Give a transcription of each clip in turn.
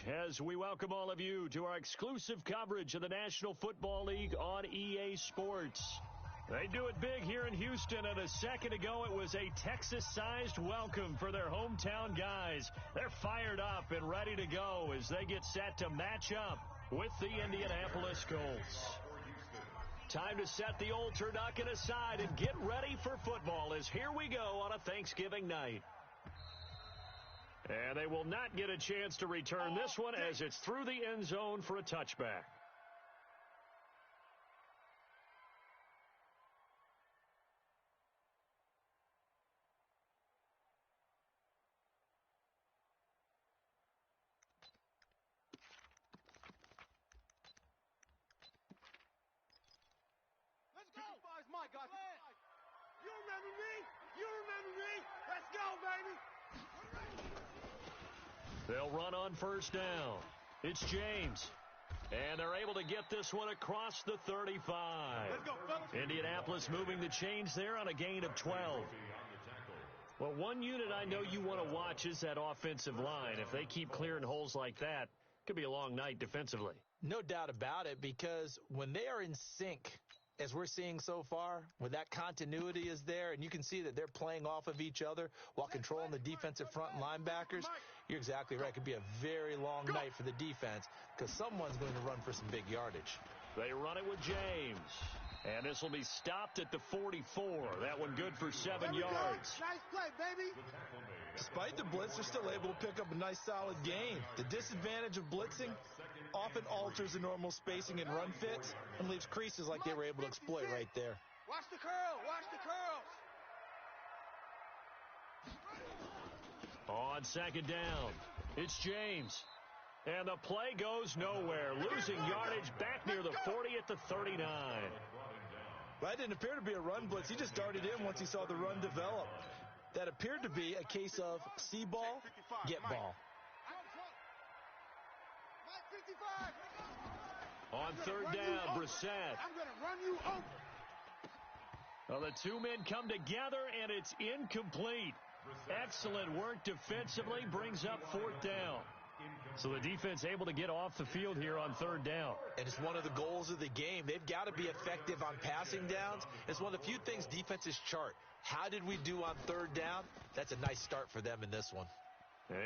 as we welcome all of you to our exclusive coverage of the National Football League on EA Sports. They do it big here in Houston, and a second ago it was a Texas-sized welcome for their hometown guys. They're fired up and ready to go as they get set to match up with the Indianapolis Colts. Time to set the old turducken aside and get ready for football as here we go on a Thanksgiving night. And they will not get a chance to return this one as it's through the end zone for a touchback. Let's go. My God. You remember me? You remember me? Let's go, baby. They'll run on first down. It's James. And they're able to get this one across the 35. Let's go, fellas. Indianapolis moving the chains there on a gain of 12. Well, one unit I know you want to watch is that offensive line. If they keep clearing holes like that, it could be a long night defensively. No doubt about it, because when they are in sync, as we're seeing so far, when that continuity is there, and you can see that they're playing off of each other while controlling the defensive front linebackers, you're exactly right. It could be a very long night for the defense because someone's going to run for some big yardage. They run it with James. And this will be stopped at the 44. That one good for 7 yards. Nice play, baby. Despite the blitz, they're still able to pick up a nice solid gain. The disadvantage of blitzing often alters the normal spacing and run fits and leaves creases like they were able to exploit right there. Watch the curl. Watch the curls. On second down, it's James. And the play goes nowhere, losing yardage back near the 40 at the 39. That didn't appear to be a run blitz. He just darted in once he saw the run develop. That appeared to be a case of see ball, get ball. On third down, Brissett. I'm going to run you over. Well, the two men come together, and it's incomplete. Excellent work defensively, brings up fourth down. So the defense able to get off the field here on third down. And it's one of the goals of the game. They've got to be effective on passing downs. It's one of the few things defenses chart. How did we do on third down? That's a nice start for them in this one.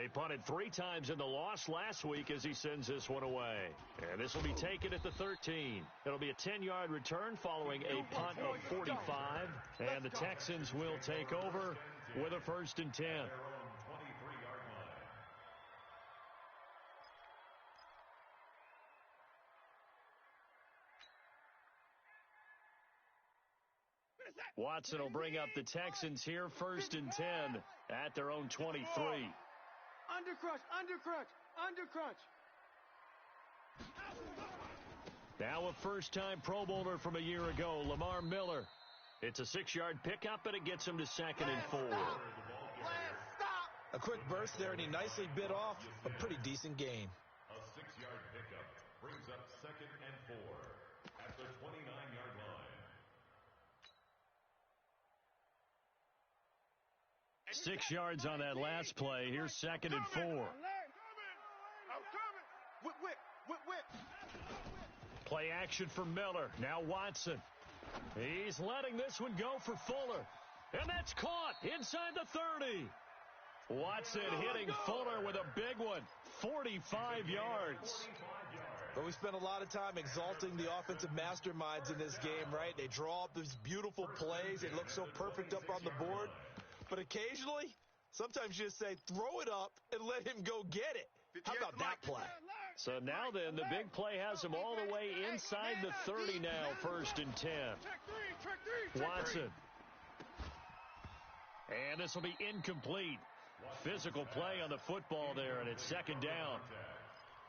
He punted 3 times in the loss last week as he sends this one away. And this will be taken at the 13. It'll be a 10-yard return following a punt of 45. And the Texans will take over with a 1st and 10. Watson will bring up the Texans here, 1st and 10 at their own 23. Undercrunch. Now a first-time Pro Bowler from a year ago, Lamar Miller. It's a 6-yard pickup, and it gets him to 2nd and 4. A quick burst there, and he nicely bit off a pretty decent gain. A 6-yard pickup brings up 2nd and 4 at the 29-yard line. 6 yards on that last play. Here's 2nd and 4. I'm coming. Whip. Play action for Miller. Now Watson. He's letting this one go for Fuller. And that's caught inside the 30. Watson hitting Fuller with a big one. 45 yards. But we spent a lot of time exalting the offensive masterminds in this game, right? They draw up these beautiful plays. They look so perfect up on the board. But occasionally, sometimes you just say, throw it up and let him go get it. How about that play? So now then, the big play has him all the way inside the 30 now, 1st and 10. Watson. And this will be incomplete. Physical play on the football there, and it's 2nd down.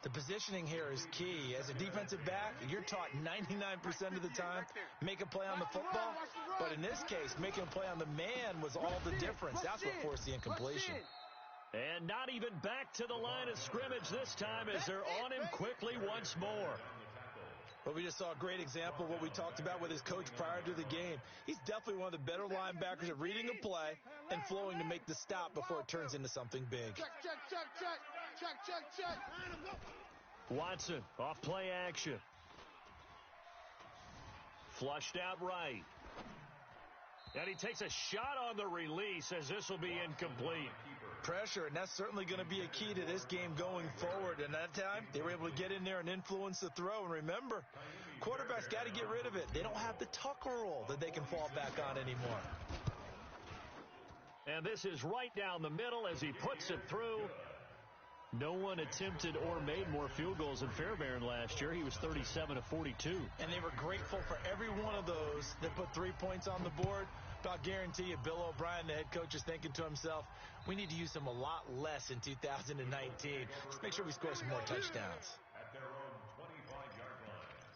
The positioning here is key. As a defensive back, you're taught 99% of the time, make a play on the football. But in this case, making a play on the man was all the difference. That's what forced the incompletion. And not even back to the line of scrimmage this time as they're on him quickly once more. But we just saw a great example of what we talked about with his coach prior to the game. He's definitely one of the better linebackers at reading a play and flowing to make the stop before it turns into something big. Check. check. Watson off play action. Flushed out right. And he takes a shot on the release as this will be incomplete. Pressure, and that's certainly going to be a key to this game going forward. And that time, they were able to get in there and influence the throw. And remember, quarterbacks got to get rid of it. They don't have the tuck rule that they can fall back on anymore. And this is right down the middle as he puts it through. No one attempted or made more field goals than Fairbairn last year. He was 37 of 42. And they were grateful for every one of those that put 3 points on the board. But I'll guarantee you, Bill O'Brien, the head coach, is thinking to himself, we need to use them a lot less in 2019. Let's make sure we score some more touchdowns. At their own 25-yard line.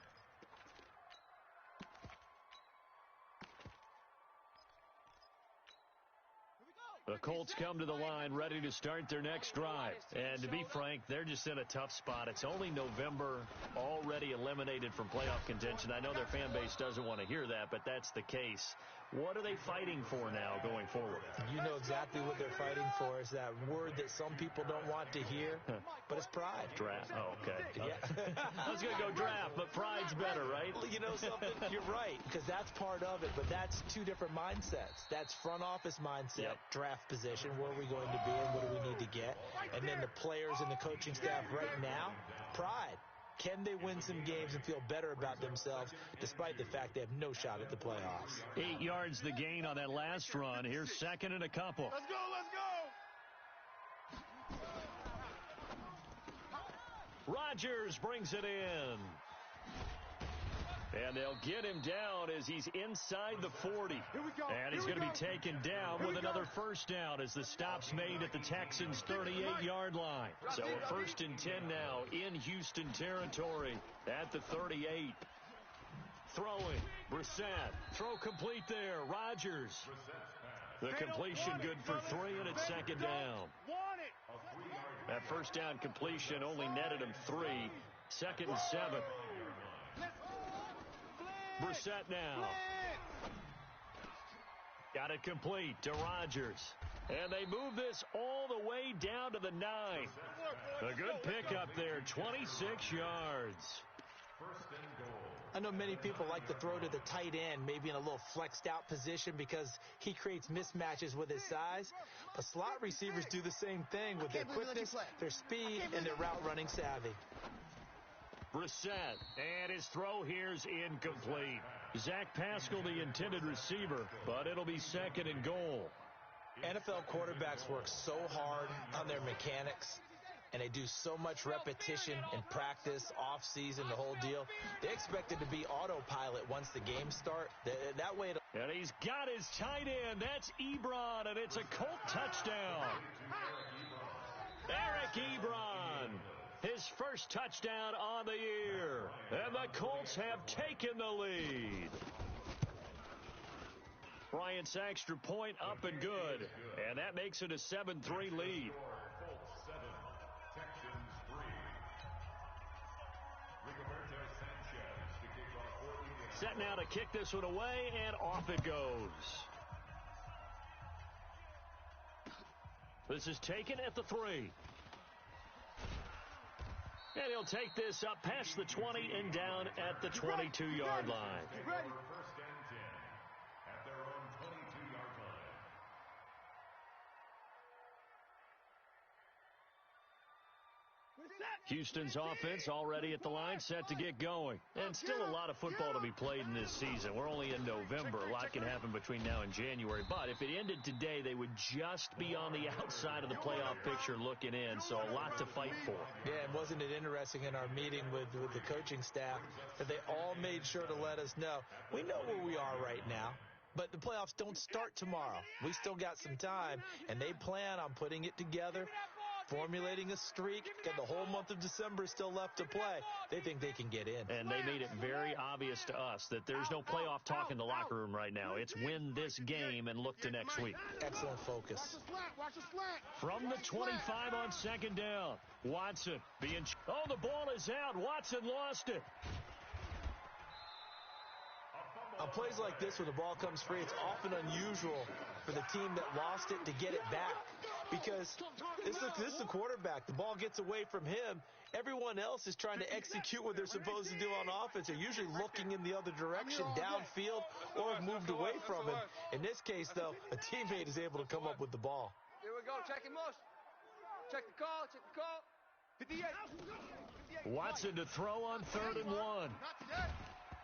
The Colts come to the line ready to start their next drive. And to be frank, they're just in a tough spot. It's only November, already eliminated from playoff contention. I know their fan base doesn't want to hear that, but that's the case. What are they fighting for now going forward? You know exactly what they're fighting for. Is that word that some people don't want to hear, but it's pride. Draft. Oh, okay. Yeah. I was going to go draft, but pride's better, right? Well, you know something? You're right, because that's part of it, but that's two different mindsets. That's front office mindset, draft position, where are we going to be and what do we need to get? And then the players and the coaching staff right now, pride. Can they win some games and feel better about themselves despite the fact they have no shot at the playoffs? 8 yards the gain on that last run. Here's second and a couple. Let's go. Rodgers brings it in. And they'll get him down as he's inside the 40. And he's going to be taken down with another first down as the stop's made at the Texans' 38-yard line. So a 1st and 10 now in Houston territory at the 38. Throwing, Brissett. Throw complete there. Rodgers. The completion good for 3, and it's second down. That first down completion only netted him 3. 2nd and 7. Brissett now. Got it complete to Rodgers. And they move this all the way down to the 9. A good pickup there, 26 yards. I know many people like to throw to the tight end, maybe in a little flexed out position because he creates mismatches with his size. But slot receivers do the same thing with their quickness, their speed, and their route running savvy. Brissett, and his throw here's incomplete. Zach Pascal, the intended receiver, but it'll be 2nd and goal. NFL quarterbacks work so hard on their mechanics, and they do so much repetition in practice, off-season, the whole deal. They expect it to be autopilot once the games start. That way it'll... And he's got his tight end. That's Ebron, and it's a Colt touchdown. Eric Ebron. His first touchdown on the year. And the Colts have taken the lead. Bryant's extra point up and good. And that makes it a 7-3 lead. Colts 7, Texans 3. Set now to kick this one away, and off it goes. This is taken at the 3. And he'll take this up past the 20 and down at the 22-yard line. First and 10 at their own 22-yard line. Houston's offense already at the line, set to get going. And still a lot of football to be played in this season. We're only in November. A lot can happen between now and January. But if it ended today, they would just be on the outside of the playoff picture looking in. So a lot to fight for. Yeah, and wasn't it interesting in our meeting with the coaching staff that they all made sure to let us know, we know where we are right now. But the playoffs don't start tomorrow. We still got some time, and they plan on putting it together, formulating a streak, and the whole month of December is still left to play. They think they can get in. And they made it very obvious to us that there's no playoff talk in the locker room right now. It's win this game and look to next week. Excellent focus. Watch the slant. From the 25 on 2nd down, Watson being... Oh, the ball is out. Watson lost it. A fumble. On plays like this, when the ball comes free, it's often unusual for the team that lost it to get it back. Because this is the quarterback. The ball gets away from him. Everyone else is trying to execute what they're supposed to do on offense. They're usually looking in the other direction, downfield, or have moved away from him. In this case, though, a teammate is able to come up with the ball. Here we go. Check him, motion. Check the call. Check the call. 58. Watson to throw on 3rd and 1.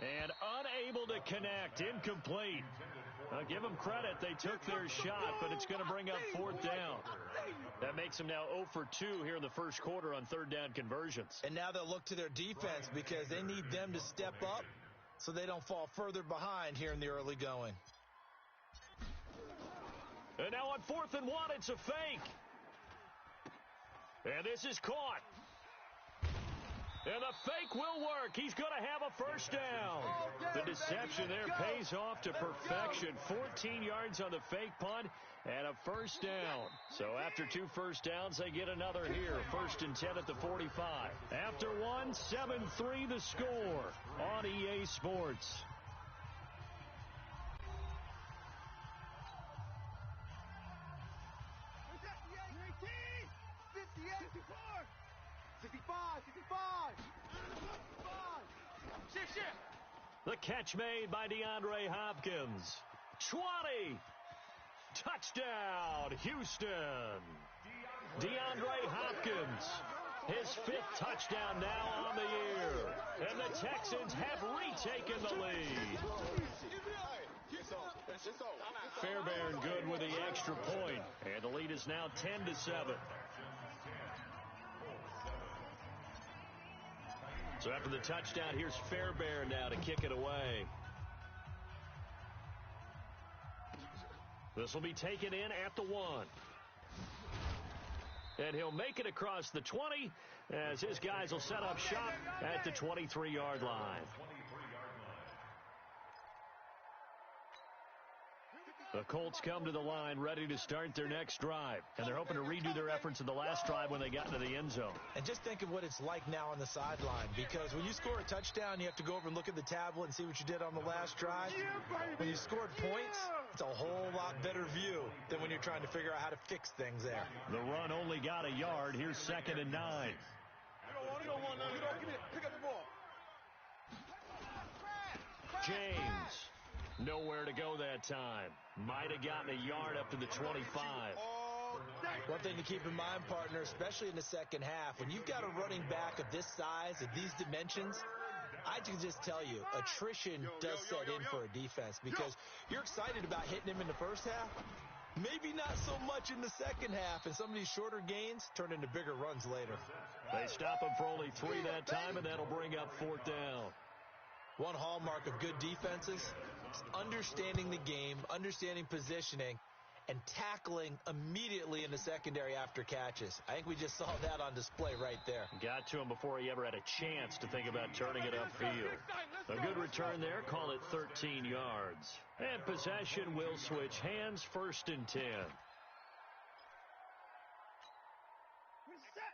And unable to connect. Incomplete. I'll give them credit. They took their shot, but it's going to bring up 4th down. That makes them now 0 for 2 here in the first quarter on 3rd down conversions. And now they'll look to their defense because they need them to step up so they don't fall further behind here in the early going. And now on 4th and 1, it's a fake. And this is caught. And the fake will work. He's going to have a first down. The deception there pays off to perfection. 14 yards on the fake punt and a first down. So after 2 first downs, they get another here. 1st and 10 at the 45. After 1, 7-3 the score on EA Sports. The catch made by DeAndre Hopkins. 20. Touchdown, Houston. DeAndre Hopkins. His 5th touchdown now on the year. And the Texans have retaken the lead. Fairbairn good with the extra point. And the lead is now 10-7. So after the touchdown, here's Fairbairn now to kick it away. This will be taken in at the 1. And he'll make it across the 20 as his guys will set up shop at the 23-yard line. The Colts come to the line ready to start their next drive. And they're hoping to redo their efforts in the last drive when they got into the end zone. And just think of what it's like now on the sideline. Because when you score a touchdown, you have to go over and look at the tablet and see what you did on the last drive. When you scored points, it's a whole lot better view than when you're trying to figure out how to fix things there. The run only got a yard. Here's 2nd and 9. You don't want none. Pick up the ball. James. Nowhere to go that time. Might have gotten a yard up to the 25. One thing to keep in mind, partner, especially in the second half, when you've got a running back of this size, of these dimensions, I can just tell you, attrition does set in for a defense because you're excited about hitting him in the first half. Maybe not so much in the second half, and some of these shorter gains turn into bigger runs later. They stop him for only 3 that time, and that'll bring up 4th down. One hallmark of good defenses is understanding the game, understanding positioning, and tackling immediately in the secondary after catches. I think we just saw that on display right there. Got to him before he ever had a chance to think about turning it upfield. A good return there, call it 13 yards. And possession will switch hands, 1st and 10.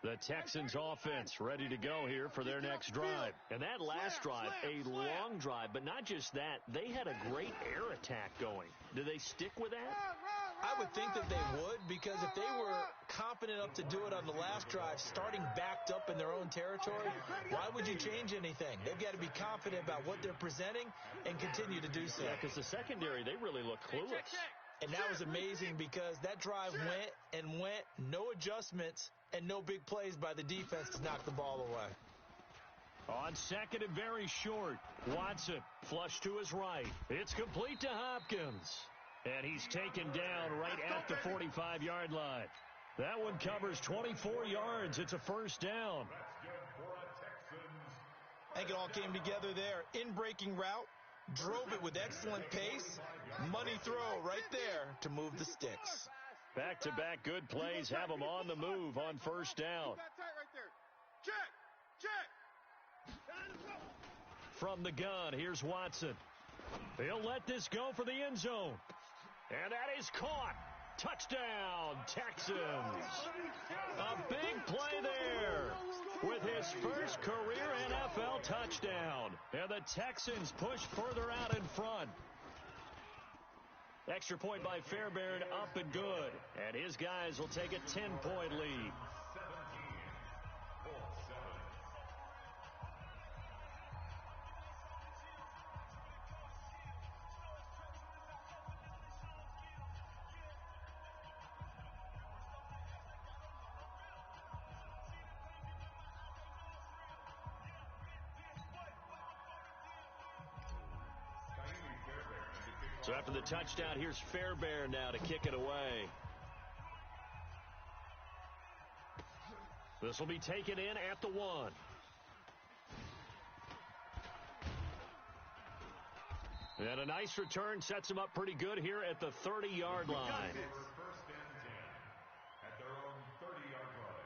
The Texans offense ready to go here for their next drive. And that last drive, a long drive, but not just that. They had a great air attack going. Do they stick with that? I would think that they would, because if they were confident enough to do it on the last drive, starting backed up in their own territory, why would you change anything? They've got to be confident about what they're presenting and continue to do so. Yeah, because the secondary, they really look clueless. And that was amazing because that drive went and went, no adjustments, and no big plays by the defense to knock the ball away. On 2nd and very short, Watson flush to his right. It's complete to Hopkins. And he's taken down right at the 45-yard line. That one covers 24 yards. It's a 1st down. I think it all came together there. In-breaking route, drove it with excellent pace. Money throw right there to move the sticks. Back-to-back good plays have them on the move on 1st down. From the gun, here's Watson. He'll let this go for the end zone. And that is caught. Touchdown, Texans. A big play there. with his first career NFL touchdown. And the Texans push further out in front. Extra point by Fairbairn, up and good. And his guys will take a 10-point lead. 17-7. So after the touchdown, here's Fairbairn now to kick it away. This will be taken in at the 1. And a nice return sets him up pretty good here at the 30-yard line. First and 10 at their own 30-yard line.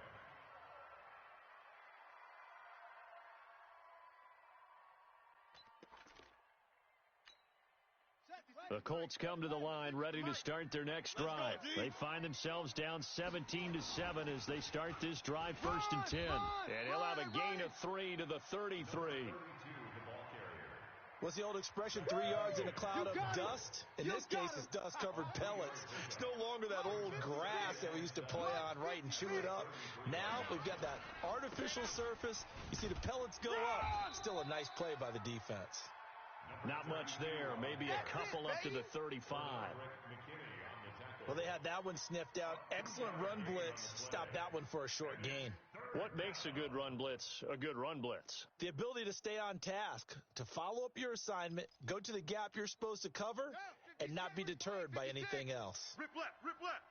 The Colts come to the line ready to start their next drive. They find themselves down 17-7 as they start this drive, 1st and 10. And he'll have a gain of 3 to the 33. What's the old expression, 3 yards in a cloud of dust? In this case, it's dust-covered pellets. It's no longer that old grass that we used to play on, right, and chew it up. Now we've got that artificial surface. You see the pellets go up. Still a nice play by the defense. Not much there. Maybe a couple up to the 35. Well, they had that one sniffed out. Excellent run blitz. Stop that one for a short gain. What makes a good run blitz a good run blitz? The ability to stay on task, to follow up your assignment, go to the gap you're supposed to cover, and not be deterred by anything else. Rip left, rip left.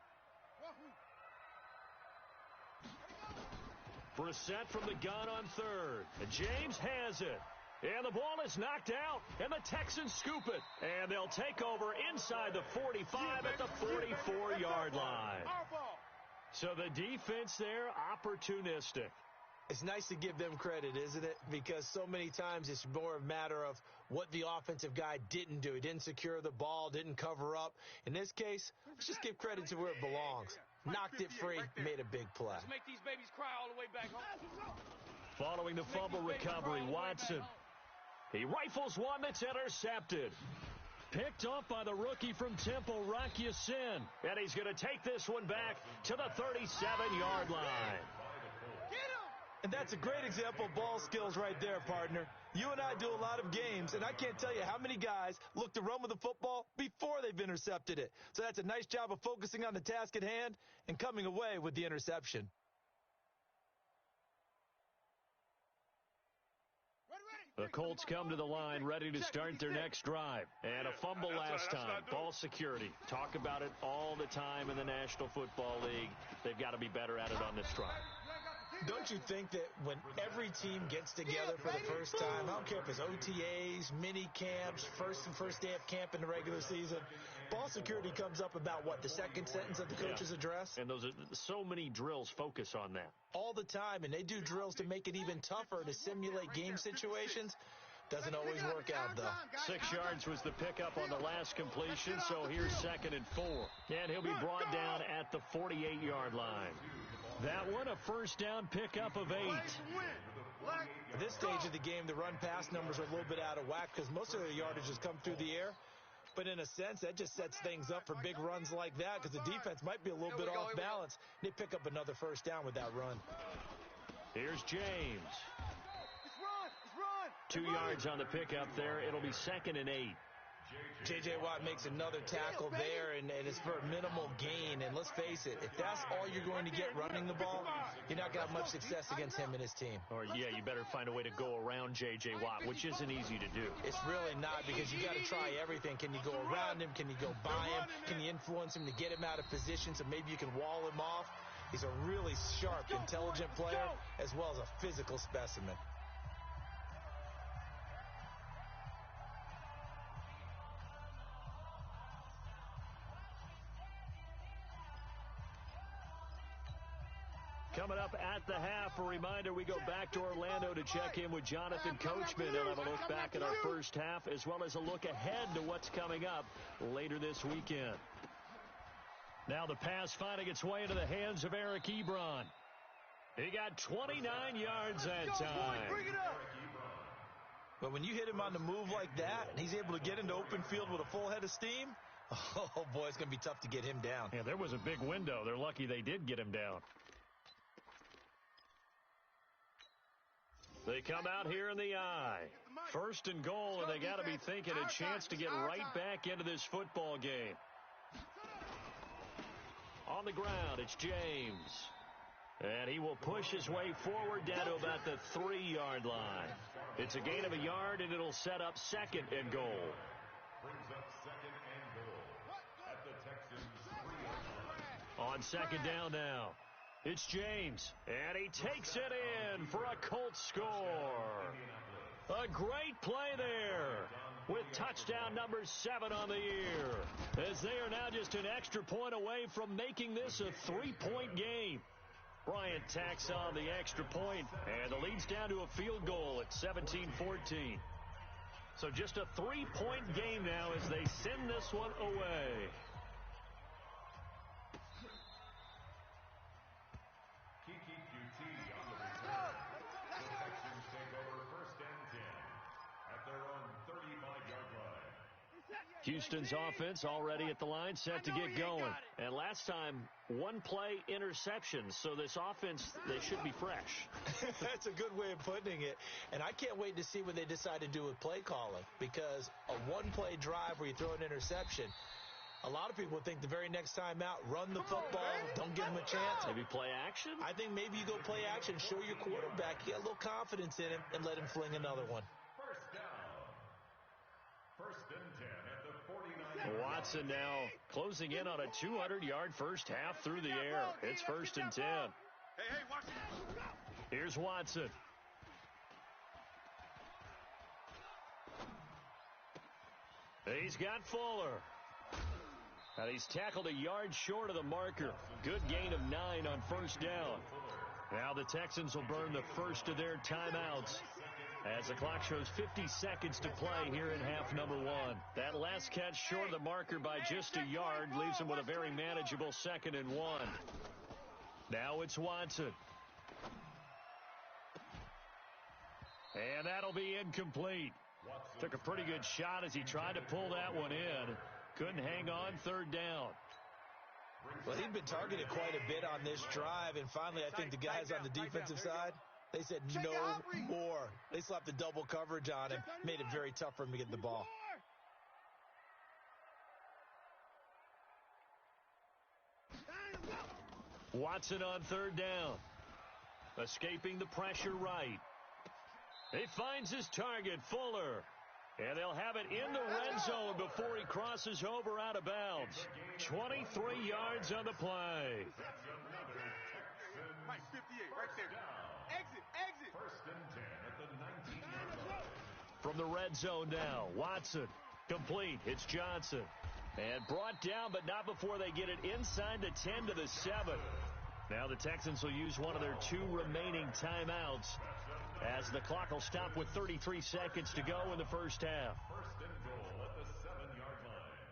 Brissett from the gun on 3rd. And James has it. And the ball is knocked out, and the Texans scoop it. And they'll take over inside the 45 at the 44-yard line. So the defense there, opportunistic. It's nice to give them credit, isn't it? Because so many times it's more a matter of what the offensive guy didn't do. He didn't secure the ball, didn't cover up. In this case, let's just give credit to where it belongs. Knocked it free, made a big play. Let's make these babies cry all the way back home. Following the fumble recovery, Watson. He rifles one that's intercepted. Picked off by the rookie from Temple, Rocky Sin. And he's going to take this one back to the 37-yard line. And that's a great example of ball skills right there, partner. You and I do a lot of games, and I can't tell you how many guys look to run with the football before they've intercepted it. So that's a nice job of focusing on the task at hand and coming away with the interception. The Colts come to the line ready to start their next drive. And a fumble last time. Ball security. Talk about it all the time in the National Football League. They've got to be better at it on this drive. Don't you think that when every team gets together for the first time, I don't care if it's OTAs, mini camps, first day of camp in the regular season, ball security comes up about what, the second sentence of the coach's address? And those are so many drills focus on that. All the time, and they do drills to make it even tougher to simulate game situations. Doesn't always work out, though. 6 yards was the pickup on the last completion, so here's 2nd and 4. And he'll be brought down at the 48-yard line. That one, a first down pickup of 8. At this stage of the game, the run-pass numbers are a little bit out of whack because most of the yardage has come through the air. But in a sense, that just sets things up for big runs like that because the defense might be a little bit off balance. They pick up another first down with that run. Here's James. 2 yards on the pickup there. It'll be 2nd and 8. J.J. Watt makes another tackle there, and it's for a minimal gain. And let's face it, if that's all you're going to get running the ball, you're not going to have much success against him and his team. Or, yeah, you better find a way to go around J.J. Watt, which isn't easy to do. It's really not because you got to try everything. Can you go around him? Can you go by him? Can you influence him to get him out of position so maybe you can wall him off? He's a really sharp, intelligent player as well as a physical specimen. Coming up at the half, a reminder, we go back to Orlando to check in with Jonathan Coachman. He'll have a look back at our first half as well as a look ahead to what's coming up later this weekend. Now the pass finding its way into the hands of Eric Ebron. He got 29 yards that time. Bring it up. But when you hit him on the move like that, and he's able to get into open field with a full head of steam, oh, boy, it's going to be tough to get him down. Yeah, there was a big window. They're lucky they did get him down. They come out here in the eye. 1st and goal, and they got to be thinking a chance to get right back into this football game. On the ground, it's James. And he will push his way forward down to about the 3-yard line. It's a gain of a yard, and it'll set up 2nd and goal. Brings up 2nd and goal at the Texans' 3-yard line. On 2nd down now, it's James, and he takes it in for a Colts score. A great play there with touchdown number 7 on the year, as they are now just an extra point away from making this a 3-point game. Bryant tacks on the extra point, and the lead's down to a field goal at 17-14. So just a 3-point game now as they send this one away. Kiki QT on the return. The Texans take over 1st and 10 at their own 35-yard line. Houston's offense already at the line, set to get going. And last time, 1-play interception. So this offense, they should be fresh. That's a good way of putting it. And I can't wait to see what they decide to do with play calling, because a 1-play drive where you throw an interception, a lot of people think the very next time out, run the football, don't give them a chance. Maybe play action? I think maybe you go play action, show your quarterback you got a little confidence in him, and let him fling another one. 1st down. 1st and 10 at the 49. Watson now closing in on a 200-yard first half through the air. It's 1st and 10. Hey, watch it. Here's Watson. He's got Fuller. And he's tackled a yard short of the marker. Good gain of 9 on 1st down. Now the Texans will burn the first of their timeouts as the clock shows 50 seconds to play here in half number 1. That last catch short of the marker by just a yard leaves them with a very manageable 2nd and 1. Now it's Watson. And that'll be incomplete. Took a pretty good shot as he tried to pull that one in. Couldn't hang on 3rd down. Well, he'd been targeted quite a bit on this drive, and finally I think the guys on the defensive side, they said no more. They slapped the double coverage on him, made it very tough for him to get the ball. Watson on 3rd down. Escaping the pressure right. He finds his target, Fuller. And they'll have it in the red zone before he crosses over out of bounds. 23 yards on the play. Mike, 58, right there. Exit. 1st and 10 at the 19-yard line. From the red zone now, Watson. Complete. It's Johnson. And brought down, but not before they get it inside the 10 to the 7. Now the Texans will use one of their 2 remaining timeouts as the clock will stop with 33 seconds to go in the first half. 1st and goal at the 7-yard line.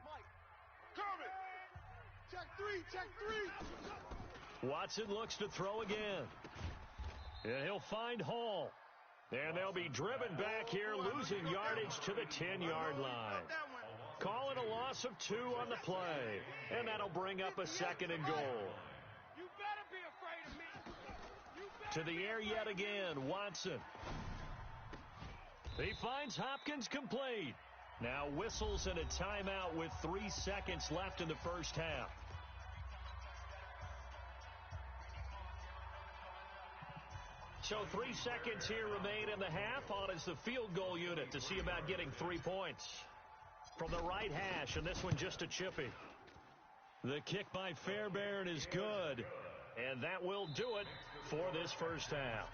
Mike, coming. Check 3. Watson looks to throw again. And he'll find Hall. And they'll be driven back here, losing yardage to the 10-yard line. Call it a loss of 2 on the play. And that'll bring up a 2nd and goal. You better be afraid of me. To the air yet again, Watson. He finds Hopkins complete. Now whistles and a timeout with 3 seconds left in the first half. So 3 seconds here remain in the half. On is the field goal unit to see about getting 3 points. From the right hash, and this one just a chippy. The kick by Fairbairn is good. And that will do it for this first half.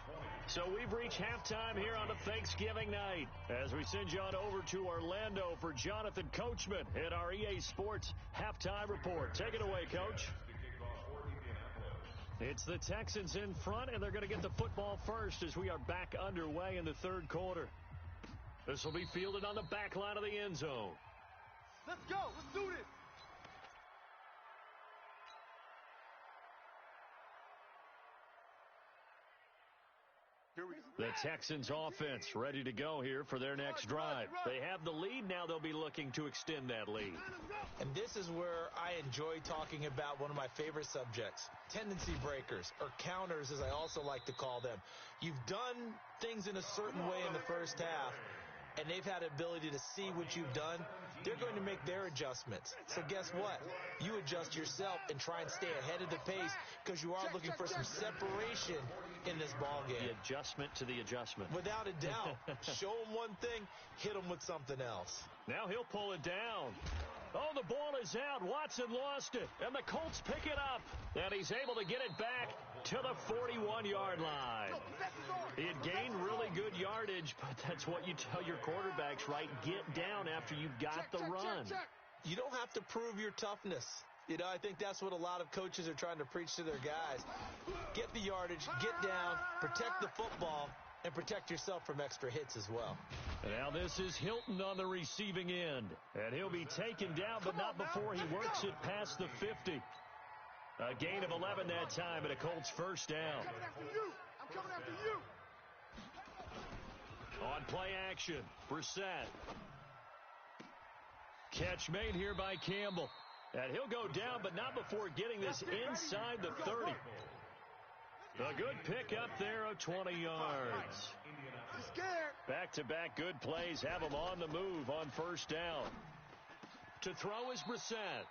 So we've reached halftime here on a Thanksgiving night as we send you on over to Orlando for Jonathan Coachman at our EA Sports Halftime Report. Take it away, Coach. It's the Texans in front, and they're going to get the football first as we are back underway in the third quarter. This will be fielded on the back line of the end zone. Let's go. Let's do this. The Texans offense ready to go here for their next drive. They have the lead. Now they'll be looking to extend that lead. And this is where I enjoy talking about one of my favorite subjects, tendency breakers, or counters as I also like to call them. You've done things in a certain way in the first half, and they've had the ability to see what you've done. They're going to make their adjustments. So guess what? You adjust yourself and try and stay ahead of the pace because you are looking for some separation in this ball game. The adjustment to the adjustment. Without a doubt. Show them one thing, hit them with something else. Now he'll pull it down. Oh, the ball is out. Watson lost it, and the Colts pick it up. And he's able to get it back to the 41-yard line. He had gained really good yardage, but that's what you tell your quarterbacks, right? Get down after you've got the run. You don't have to prove your toughness. You know, I think that's what a lot of coaches are trying to preach to their guys. Get the yardage, get down, protect the football, and protect yourself from extra hits as well. Now this is Hilton on the receiving end. And he'll be taken down, but not before he works it past the 50. A gain of 11 that time, and a Colts first down. I'm coming after you. On play action, Brissett. Catch made here by Campbell. And he'll go down, but not before getting this inside the 30. A good pick up there of 20 yards. He's scared. Back-to-back good plays have him on the move on first down. To throw is Brissett.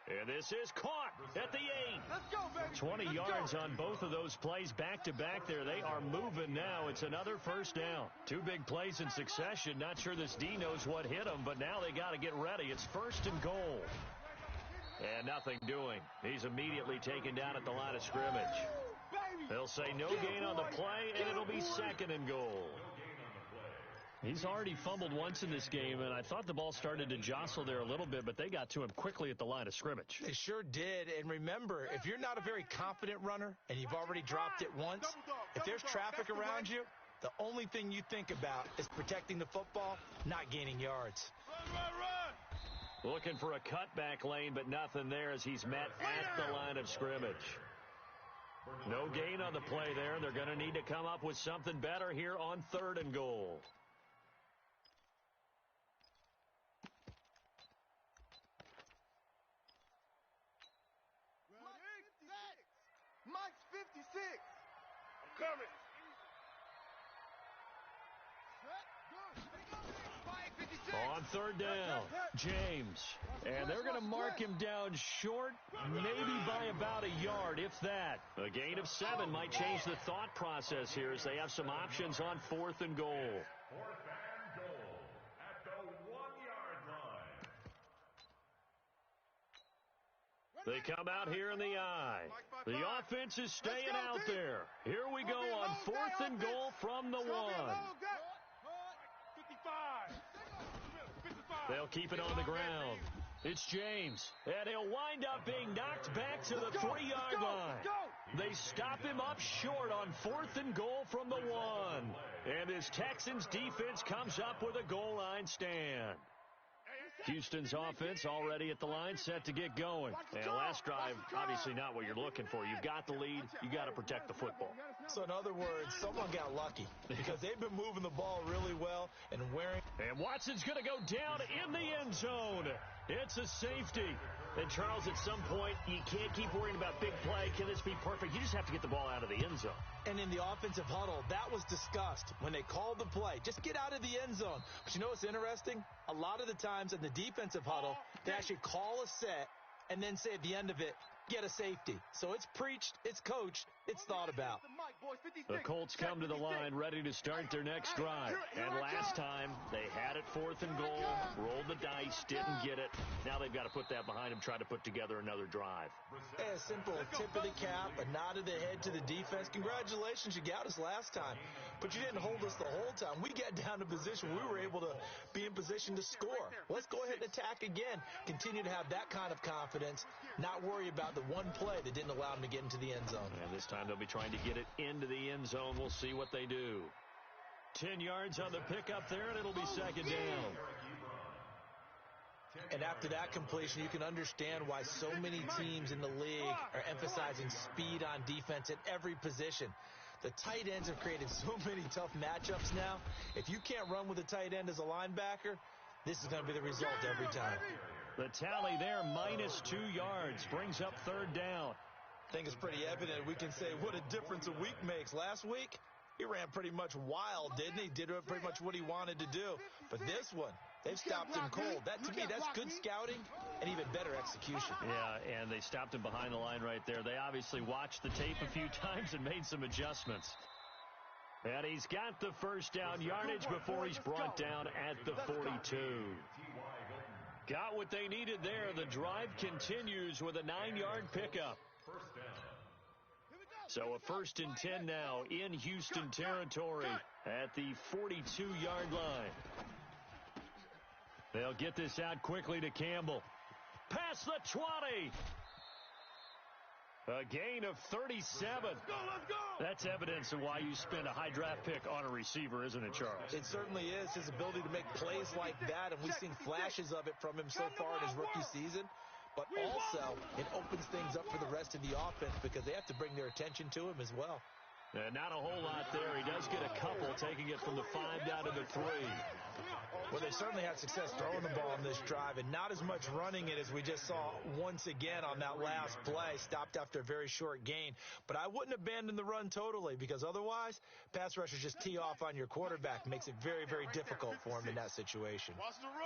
And this is caught at the 8. Let's go, baby. 20 yards on both of those plays back-to-back there. They are moving now. It's another first down. Two big plays in succession. Not sure this D knows what hit him, but now they got to get ready. It's first and goal. And nothing doing. He's immediately taken down at the line of scrimmage. They'll say no gain on the play, and it'll be second and goal. He's already fumbled once in this game, and I thought the ball started to jostle there a little bit, but they got to him quickly at the line of scrimmage. They sure did. And remember, if you're not a very confident runner and you've already dropped it once, if there's traffic around you, the only thing you think about is protecting the football, not gaining yards. Run. Looking for a cutback lane, but nothing there as he's met at the line of scrimmage. No gain on the play there. They're going to need to come up with something better here on third and goal. Mike's 56. I'm coming. On third down, James. And they're going to mark him down short, maybe by about a yard, if that. A gain of 7 might change the thought process here as they have some options on fourth and goal. Fourth and goal at the 1-yard line. They come out here in the eye. The offense is staying out there. Here we go on fourth and goal from the 1. 55. They'll keep it on the ground. It's James, and he'll wind up being knocked back to the 3-yard line. They stop him up short on fourth and goal from the 1. And this Texans defense comes up with a goal line stand. Houston's offense already at the line, set to get going. And last drive, obviously not what you're looking for. You've got the lead. You got to protect the football. So in other words, someone got lucky because they've been moving the ball really well and wearing. And Watson's going to go down in the end zone. It's a safety. And Charles, at some point, you can't keep worrying about big play. Can this be perfect? You just have to get the ball out of the end zone. And in the offensive huddle, that was discussed when they called the play. Just get out of the end zone. But you know what's interesting? A lot of the times in the defensive huddle, they actually call a set and then say at the end of it, get a safety. So it's preached, it's coached, it's thought about. The Colts come to the line ready to start their next drive. And last time, they had it 4th and goal, rolled the dice, didn't get it. Now they've got to put that behind them, try to put together another drive. A simple tip of the cap, a nod of the head to the defense. Congratulations, you got us last time. But you didn't hold us the whole time. We got down to position. We were able to be in position to score. Let's go ahead and attack again. Continue to have that kind of confidence. Not worry about the one play that didn't allow them to get into the end zone. And this time they'll be trying to get it into the end zone. We'll see what they do. 10 yards on the pickup there, and it'll be second down. And after that completion, you can understand why so many teams in the league are emphasizing speed on defense at every position. The tight ends have created so many tough matchups now. If you can't run with a tight end as a linebacker, this is going to be the result every time. The tally there, -2 yards, brings up third down. I think it's pretty evident. We can say what a difference a week makes. Last week, he ran pretty much wild, didn't he? Did pretty much what he wanted to do. But this one, they've stopped him cold. That, to me, that's good scouting and even better execution. Yeah, and they stopped him behind the line right there. They obviously watched the tape a few times and made some adjustments. And he's got the first down yardage before he's brought down at the 42. Got what they needed there. The drive continues with a 9-yard pickup. So a 1st and 10 now in Houston territory at the 42-yard line. They'll get this out quickly to Campbell. Past the 20. A gain of 37. Let's go! That's evidence of why you spend a high draft pick on a receiver, isn't it, Charles? It certainly is. His ability to make plays like that, and we've seen flashes of it from him so far in his rookie season. But also, it opens things up for the rest of the offense because they have to bring their attention to him as well. Not a whole lot there. He does get a couple, taking it from the 5 down to the 3. Well, they certainly had success throwing the ball on this drive and not as much running it as we just saw once again on that last play. Stopped after a very short gain. But I wouldn't abandon the run totally because otherwise, pass rushers just tee off on your quarterback. Makes it very, very difficult for him in that situation.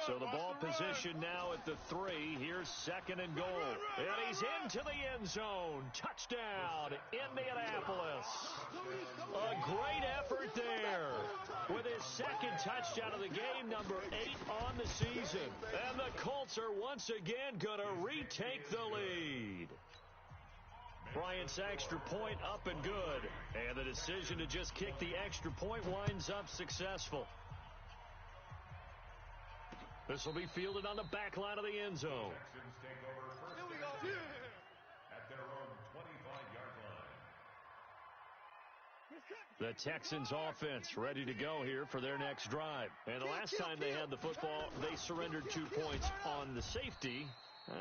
So the ball position now at the 3. Here's 2nd and goal. And he's into the end zone. Touchdown, Indianapolis. A great effort there with his 2nd touchdown of the game, number 8 on the season. And the Colts are once again going to retake the lead. Bryant's extra point up and good. And the decision to just kick the extra point winds up successful. This will be fielded on the back line of the end zone. Texans take over first and 10 at their own 25-yard line. The Texans offense ready to go here for their next drive. And the last time they had the football, they surrendered 2 points on the safety.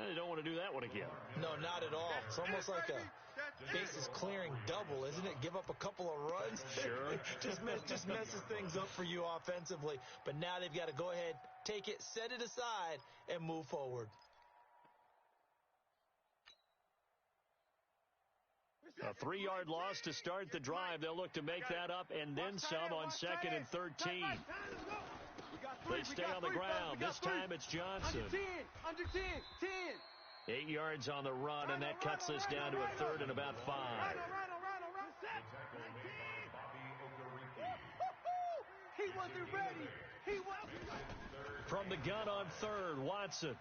They don't want to do that one again. No, not at all. It's almost like a bases clearing double, isn't it? Give up a couple of runs. Sure. just messes things up for you offensively. But now they've got to go ahead, take it, set it aside, and move forward. A 3-yard loss to start the drive. They'll look to make that up and then some on 2nd and 13. They stay on the ground. This time it's Johnson. Under 10. 8 yards on the run, and that cuts this down to a 3rd and about 5. The tackle made by Bobby Okereke. He wasn't ready. From the gun on 3rd, Watson.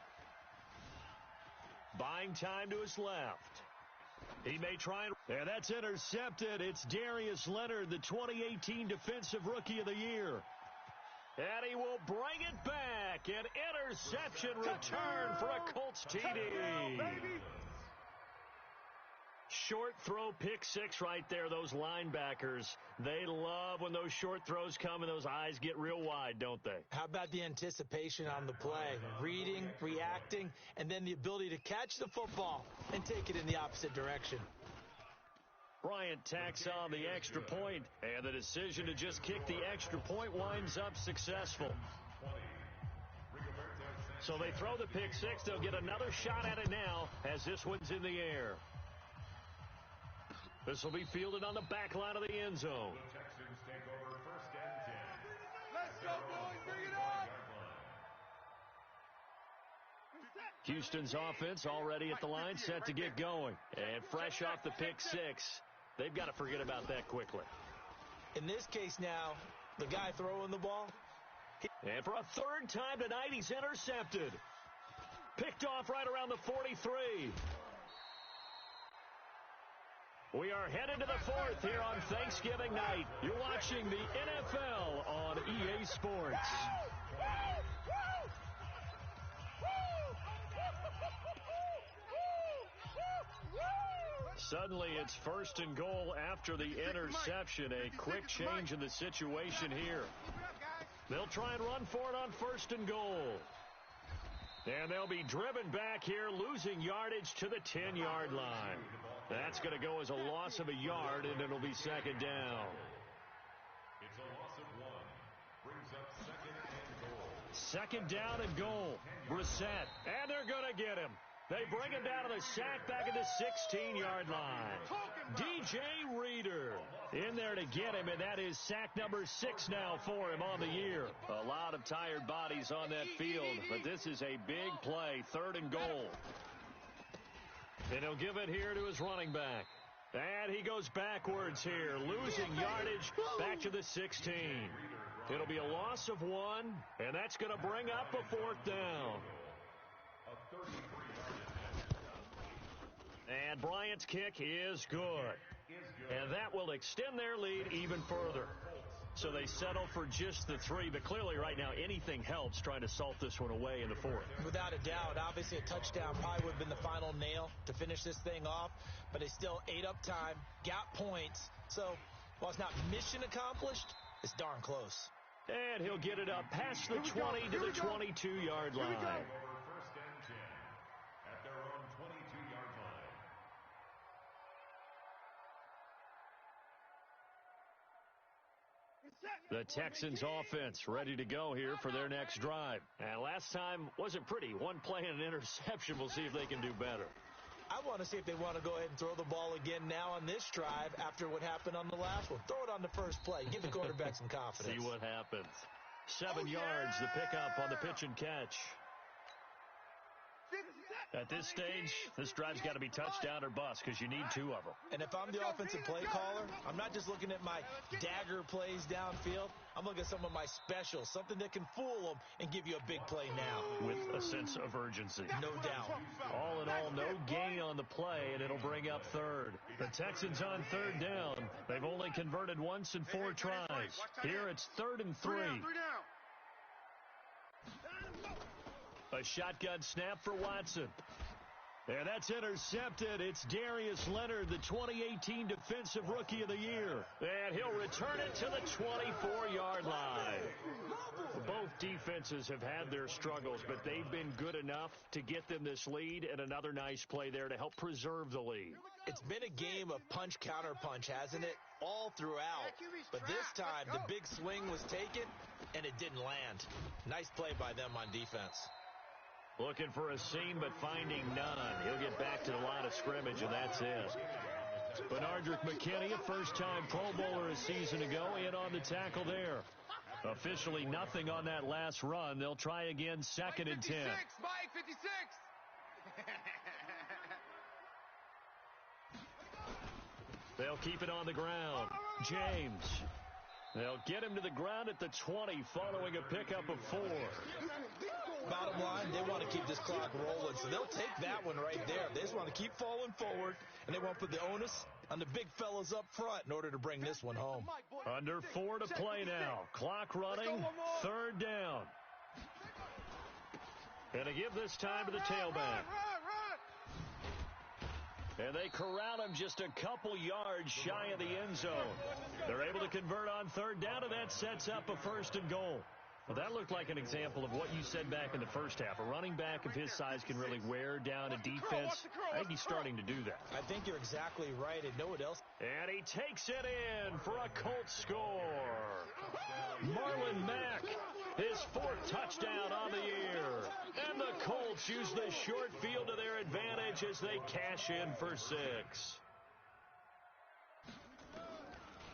Buying time to his left. He may try and that's intercepted. It's Darius Leonard, the 2018 Defensive Rookie of the Year. And he will bring it back. An interception return for a Colts TD. Short throw, pick 6 right there. Those linebackers, they love when those short throws come and those eyes get real wide, don't they? How about the anticipation on the play? Reading, reacting, and then the ability to catch the football and take it in the opposite direction. Bryant tacks on the extra point, and the decision to just kick the extra point winds up successful. So they throw the pick 6. They'll get another shot at it now as this one's in the air. This will be fielded on the back line of the end zone. The Texans take over first and 10. Let's go, boys. Bring it on. Houston's offense already at the line, set to get going. And fresh off the pick 6, They've got to forget about that quickly. In this case now, the guy throwing the ball. And for a third time tonight, he's intercepted. Picked off right around the 43. We are headed to the fourth here on Thanksgiving night. You're watching the NFL on EA Sports. Suddenly, it's first and goal after the interception. A quick change in the situation here. They'll try and run for it on first and goal. And they'll be driven back here, losing yardage to the 10-yard line. That's going to go as a loss of a yard, and it'll be second down. It's a loss of 1. Brings up second and goal. Second down and goal. Brissett. And they're going to get him. They bring him down to the sack back at the 16-yard line. DJ Reader in there to get him, and that is sack number 6 now for him on the year. A lot of tired bodies on that field, but this is a big play, third and goal. And he'll give it here to his running back. And he goes backwards here, losing yardage back to the 16. It'll be a loss of 1, and that's going to bring up a fourth down. And Bryant's kick is good. And that will extend their lead even further. So they settle for just the 3, but clearly right now anything helps trying to salt this one away in the fourth. Without a doubt, obviously a touchdown probably would have been the final nail to finish this thing off, but they still ate up time, got points. So while it's not mission accomplished, it's darn close. And he'll get it up past the 20 to the 22-yard line. First and 10 at their own 22-yard line. The Texans offense ready to go here for their next drive. And last time wasn't pretty. One play and an interception. We'll see if they can do better. I want to see if they want to go ahead and throw the ball again now on this drive after what happened on the last one. Throw it on the first play. Give the quarterback some confidence. See what happens. 7 yards, the pickup on the pitch and catch. At this stage, this drive's got to be touchdown or bust because you need 2 of them. And if I'm the offensive play caller, I'm not just looking at my dagger plays downfield. I'm looking at some of my specials, something that can fool them and give you a big play now. With a sense of urgency. No doubt. All in all, no gain on the play, and it'll bring up third. The Texans on third down. They've only converted once in 4 tries. Here it's 3rd and 3. A shotgun snap for Watson. And that's intercepted. It's Darius Leonard, the 2018 Defensive Rookie of the Year. And he'll return it to the 24-yard line. Both defenses have had their struggles, but they've been good enough to get them this lead, and another nice play there to help preserve the lead. It's been a game of punch-counter-punch, hasn't it? All throughout. But this time, the big swing was taken, and it didn't land. Nice play by them on defense. Looking for a seam, but finding none. He'll get back to the line of scrimmage, and that's it. Benardrick McKinney, a first-time Pro Bowler a season ago, in on the tackle there. Officially nothing on that last run. They'll try again, 2nd and 10. Mike 56. They'll keep it on the ground. James. They'll get him to the ground at the 20 following a pickup of 4. Bottom line, they want to keep this clock rolling, so they'll take that one right there. They just want to keep falling forward, and they want to put the onus on the big fellas up front in order to bring this one home. Under 4 to play now. Clock running, 3rd down. And to give this time to the tailback. And they corral him just a couple yards shy of the end zone. They're able to convert on 3rd down, and that sets up a 1st and goal. Well, that looked like an example of what you said back in the first half. A running back of his size can really wear down a defense. I think he's starting to do that. I think you're exactly right. And know what else? And he takes it in for a Colts score. Marlon Mack, his 4th touchdown on the year. And the Colts use the short field to their advantage as they cash in for 6.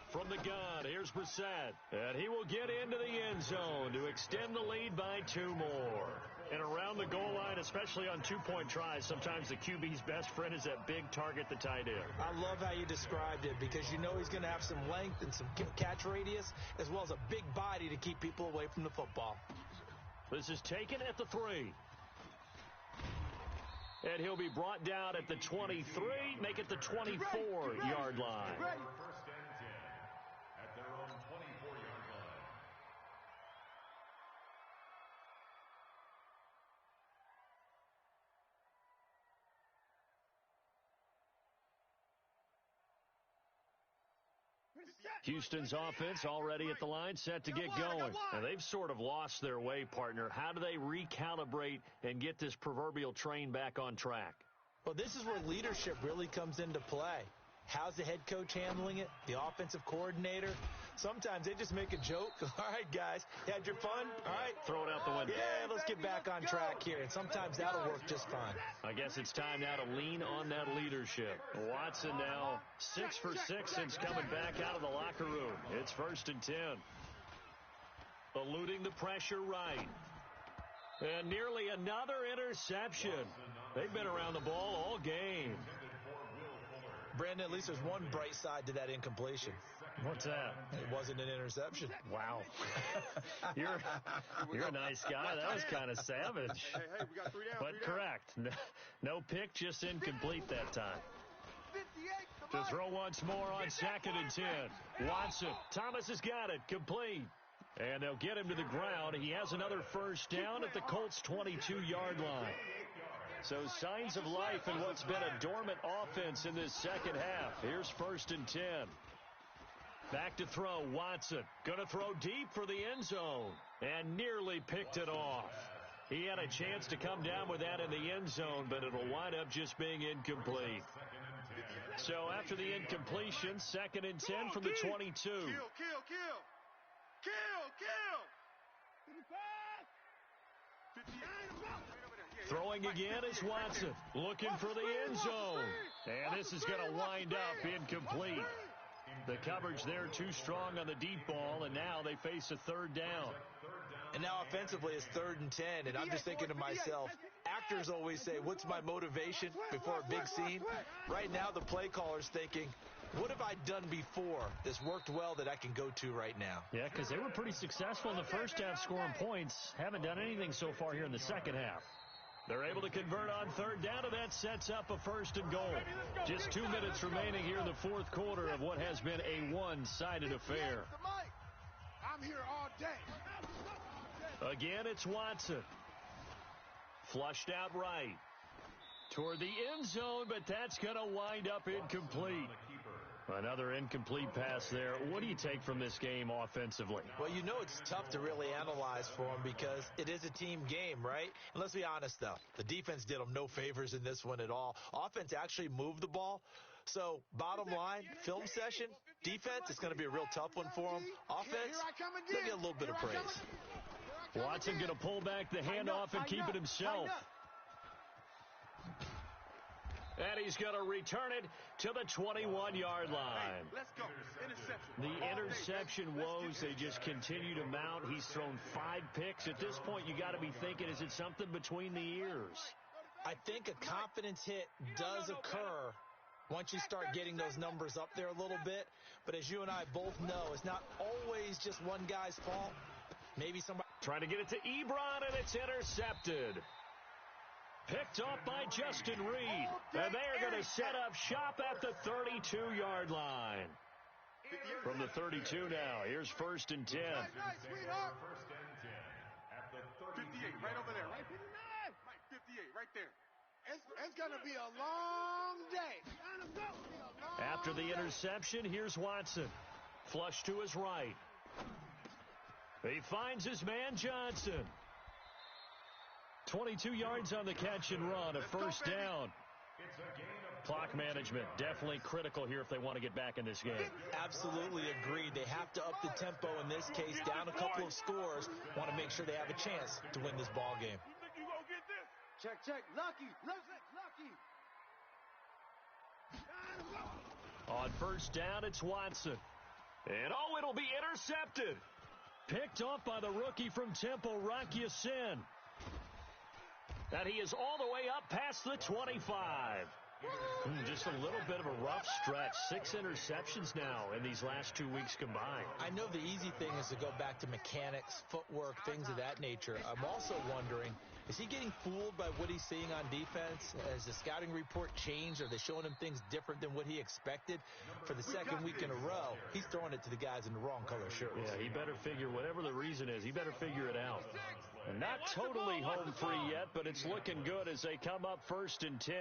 From the gun, here's Brissett. And he will get into the end zone to extend the lead by 2 more. And around the goal line, especially on two-point tries, sometimes the QB's best friend is that big target, the tight end. I love how you described it because you know he's going to have some length and some catch radius as well as a big body to keep people away from the football. This is taken at the 3. And he'll be brought down at the 23, make it the 24-yard line. First and 10 at their own 24-yard line. Houston's offense already at the line, set to get going. And they've sort of lost their way, partner. How do they recalibrate and get this proverbial train back on track? Well, this is where leadership really comes into play. How's the head coach handling it? The offensive coordinator? Sometimes they just make a joke. All right, guys, had your fun? All right. Throw it out the window. Yeah, let's get back on track here. And sometimes that'll work just fine. I guess it's time now to lean on that leadership. Watson now 6 for 6 since coming back out of the locker room. It's 1st and 10. Eluding the pressure right. And nearly another interception. They've been around the ball all game. Brandon, at least there's one bright side to that incompletion. What's that? It wasn't an interception. Wow. You're a nice guy. That was kind of savage. Hey, we got 3 down. But correct. No pick, just incomplete that time. 58. To throw once more on 2nd and 10. Watson. Thomas has got it. Complete. And they'll get him to the ground. He has another first down at the Colts' 22-yard line. So signs of life in what's been a dormant offense in this second half. Here's 1st and 10. Back to throw. Watson going to throw deep for the end zone. And nearly picked it off. He had a chance to come down with that in the end zone, but it'll wind up just being incomplete. So after the incompletion, 2nd and 10 from the 22. Kill. Throwing again is Watson. Looking for the end zone. And this is going to wind up incomplete. The coverage there too strong on the deep ball, and now they face a 3rd down. And now offensively it's 3rd and 10, and I'm just thinking to myself, actors always say, what's my motivation before a big scene? Right now the play caller's thinking, what have I done before that's worked well that I can go to right now? Yeah, because they were pretty successful in the first half scoring points. Haven't done anything so far here in the second half. They're able to convert on 3rd down, and that sets up a 1st and goal. Just 2 minutes remaining here in the 4th quarter of what has been a one-sided affair. I'm here all day. Again, it's Watson. Flushed out right. Toward the end zone, but that's going to wind up incomplete. Another incomplete pass there. What do you take from this game offensively? Well, you know it's tough to really analyze for them because it is a team game, right? And let's be honest, though. The defense did them no favors in this one at all. Offense actually moved the ball. So, bottom line, film session, defense, it's going to be a real tough one for them. Offense, they'll get a little bit of praise. Watson going to pull back the handoff and keep it himself. And he's going to return it to the 21-yard line. Let's go. Interception. The interception woes, they just continue to mount. He's thrown 5 picks. At this point, you got to be thinking, is it something between the ears? I think a confidence hit does occur once you start getting those numbers up there a little bit. But as you and I both know, it's not always just one guy's fault. Maybe somebody trying to get it to Ebron, and it's intercepted. Picked off by Justin Reed. And they are going to set up shop at the 32-yard line. From the 32 now, here's 1st and 10. Nice, sweetheart. 1st and 10 at the 58, right over there, right? 59. Right, 58, right there. It's going to be a long day. After the interception, here's Watson. Flush to his right. He finds his man Johnson. 22 yards on the catch and run, a 1st down. Clock management definitely critical here if they want to get back in this game. Absolutely agreed. They have to up the tempo in this case, down a couple of scores. Want to make sure they have a chance to win this ball game. You gonna get this? Check. Lucky. On 1st down, it's Watson. And it'll be intercepted. Picked off by the rookie from Temple, Rocky Sin. And he is all the way up past the 25. Just a little bit of a rough stretch. 6 interceptions now in these last 2 weeks combined. I know the easy thing is to go back to mechanics, footwork, things of that nature. I'm also wondering, is he getting fooled by what he's seeing on defense? Has the scouting report changed? Are they showing him things different than what he expected? For the second week in a row, he's throwing it to the guys in the wrong color shirts. Yeah, he better figure, whatever the reason is, he better figure it out. And not totally home free yet, but it's looking good as they come up 1st and 10.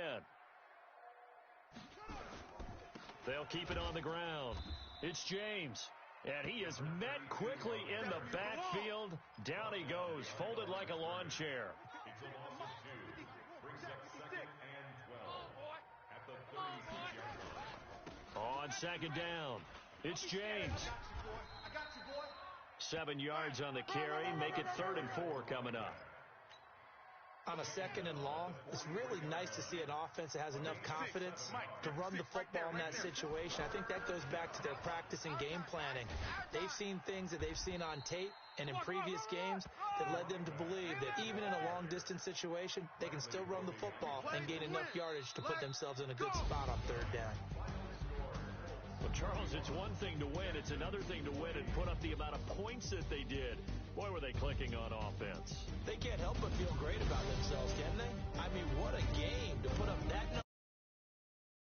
They'll keep it on the ground. It's James. And he is met quickly in the backfield. Down he goes, folded like a lawn chair. It's a loss of 2. Brings up 2nd and 12 at the 36-yard line. On 2nd down, it's James. I got you, boy. 7 yards on the carry. Make it 3rd and 4 coming up. On a 2nd and long, it's really nice to see an offense that has enough confidence to run the football in that situation. I think that goes back to their practice and game planning. They've seen things that they've seen on tape and in previous games that led them to believe that even in a long-distance situation, they can still run the football and gain enough yardage to put themselves in a good spot on 3rd down. Well, Charles, it's one thing to win. It's another thing to win and put up the amount of points that they did. Boy, were they clicking on offense. They can't help but feel great about themselves, can they? I mean, what a game to put up that number.